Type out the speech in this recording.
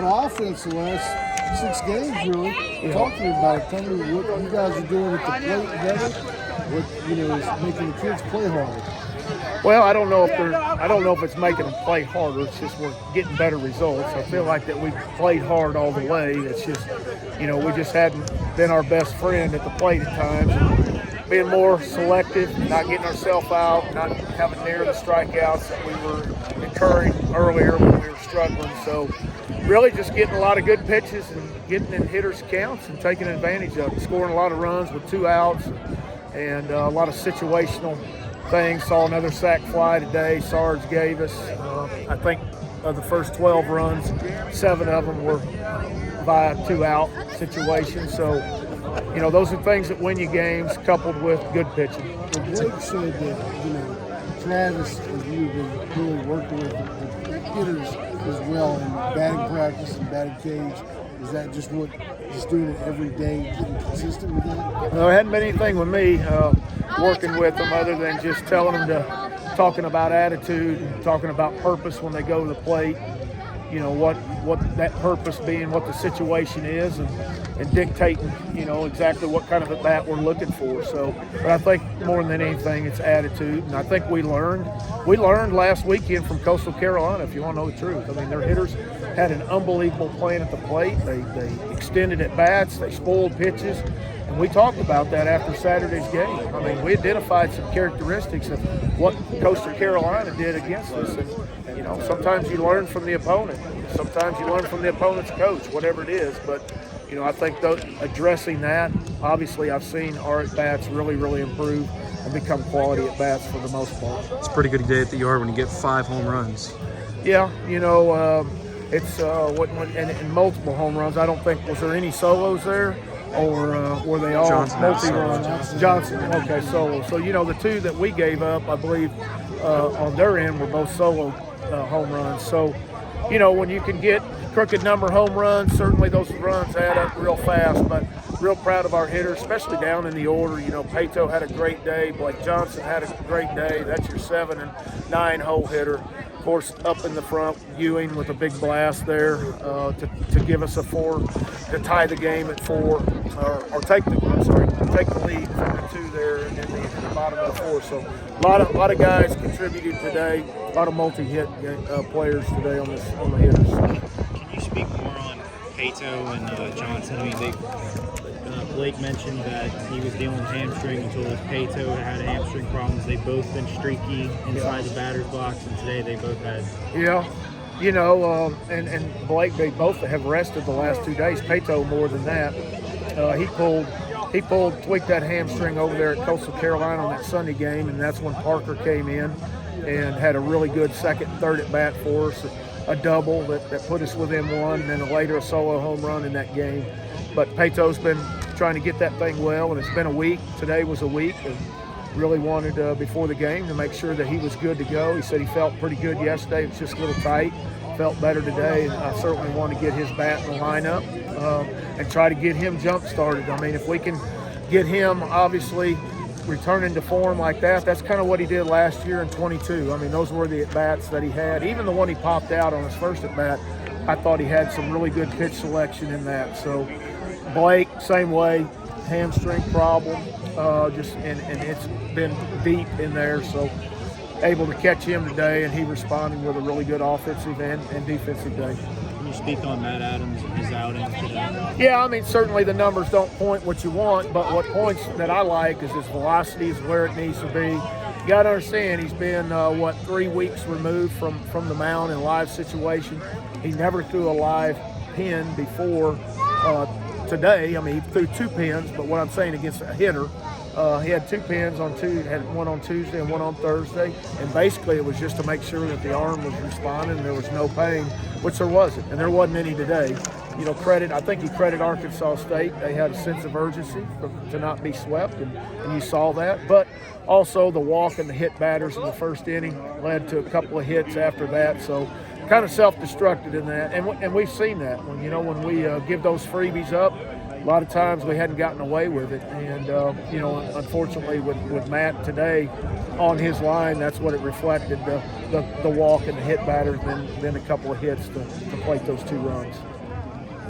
on offense the last 6 games, really. Talk to me about it. Tell me what you guys are doing at the plate together. What is making the kids play harder. Well, I don't know if it's making them play harder. It's just we're getting better results. I feel like that we played hard all the way. It's just, we just hadn't been our best friend at the plate at times. And being more selective, not getting ourselves out, not having near the strikeouts that we were incurring earlier when we were struggling. So really just getting a lot of good pitches and getting in hitters' counts and taking advantage of it, scoring a lot of runs with 2 outs and a lot of situational things. Saw another sac fly today. Sarge gave us. I think of the first 12 runs, 7 of them were by 2-out situations. So, those are things that win you games, coupled with good pitching. Well, Blake said that, Travis and you have been really working with the hitters as well in batting practice and batting cage. Is that just doing it every day, getting consistent with that? No, it hadn't been anything with me working with them other than just telling them talking about attitude and talking about purpose when they go to the plate. What that purpose being, what the situation is, and dictating, exactly what kind of a bat we're looking for. So, but I think more than anything, it's attitude. And I think we learned last weekend from Coastal Carolina, if you want to know the truth. I mean, their hitters had an unbelievable plan at the plate. They extended at bats, they spoiled pitches. And we talked about that after Saturday's game. I mean, we identified some characteristics of what Coastal Carolina did against us. And, sometimes you learn from the opponent. Sometimes you learn from the opponent's coach, whatever it is. But, I think addressing that, obviously I've seen our at-bats really, really improve and become quality at-bats for the most part. It's a pretty good day at the yard when you get 5 home runs. Yeah, it's and multiple home runs. I don't think, was there any solos there? Or were they all multi-runs? Johnson, okay, solo. So, the 2 that we gave up, I believe, on their end were both solo home runs. So, when you can get crooked number home runs, certainly those runs add up real fast. But real proud of our hitters, especially down in the order. Pato had a great day. Blake Johnson had a great day. That's your 7 and 9 hole hitter. Of course, up in the front, Ewing with a big blast there to give us a 4, to tie the game at 4, or take the lead from the 2 there in the bottom of the 4. So a lot of guys contributed today. A lot of multi-hit players today on the hitters. Can you speak more on Pato and Johnson? I mean, Blake mentioned that he was dealing with hamstring until Pato had hamstring problems. They've both been streaky inside the batter's box, and today they both had. Yeah, and Blake, they both have rested the last 2 days. Pato more than that. He tweaked that hamstring over there at Coastal Carolina on that Sunday game, and that's when Parker came in and had a really good second and third at bat for us, a double that put us within 1, and then later a solo home run in that game. But Pato's been trying to get that thing well, and it's been a week. Today was a week, and really wanted before the game to make sure that he was good to go. He said he felt pretty good yesterday. It was just a little tight. Felt better today, and I certainly want to get his bat in the lineup and try to get him jump started. I mean, if we can get him obviously returning to form like that, that's kind of what he did last year in 22. I mean, those were the at-bats that he had. Even the one he popped out on his first at-bat, I thought he had some really good pitch selection in that. So Blake, same way, hamstring problem, and it's been deep in there. So able to catch him today, and he responded with a really good offensive and defensive day. Can you speak on Matt Adams and his outing today? Yeah, I mean, certainly the numbers don't point what you want, but what points that I like is his velocity is where it needs to be. You got to understand, he's been, 3 weeks removed from the mound in a live situation. He never threw a live pin before today. I mean, he threw 2 pins, but what I'm saying against a hitter, he had 2 pins had one on Tuesday and one on Thursday, and basically it was just to make sure that the arm was responding and there was no pain, which there wasn't, and there wasn't any today. I think you credit Arkansas State. They had a sense of urgency to not be swept, and you saw that. But also the walk and the hit batters in the first inning led to a couple of hits after that, so kind of self-destructed in that, and we've seen that when we give those freebies up. a lot of times we hadn't gotten away with it. And, you know, unfortunately with Matt today on his line, that's what it reflected, the walk and the hit batters, then a couple of hits to plate those 2 runs.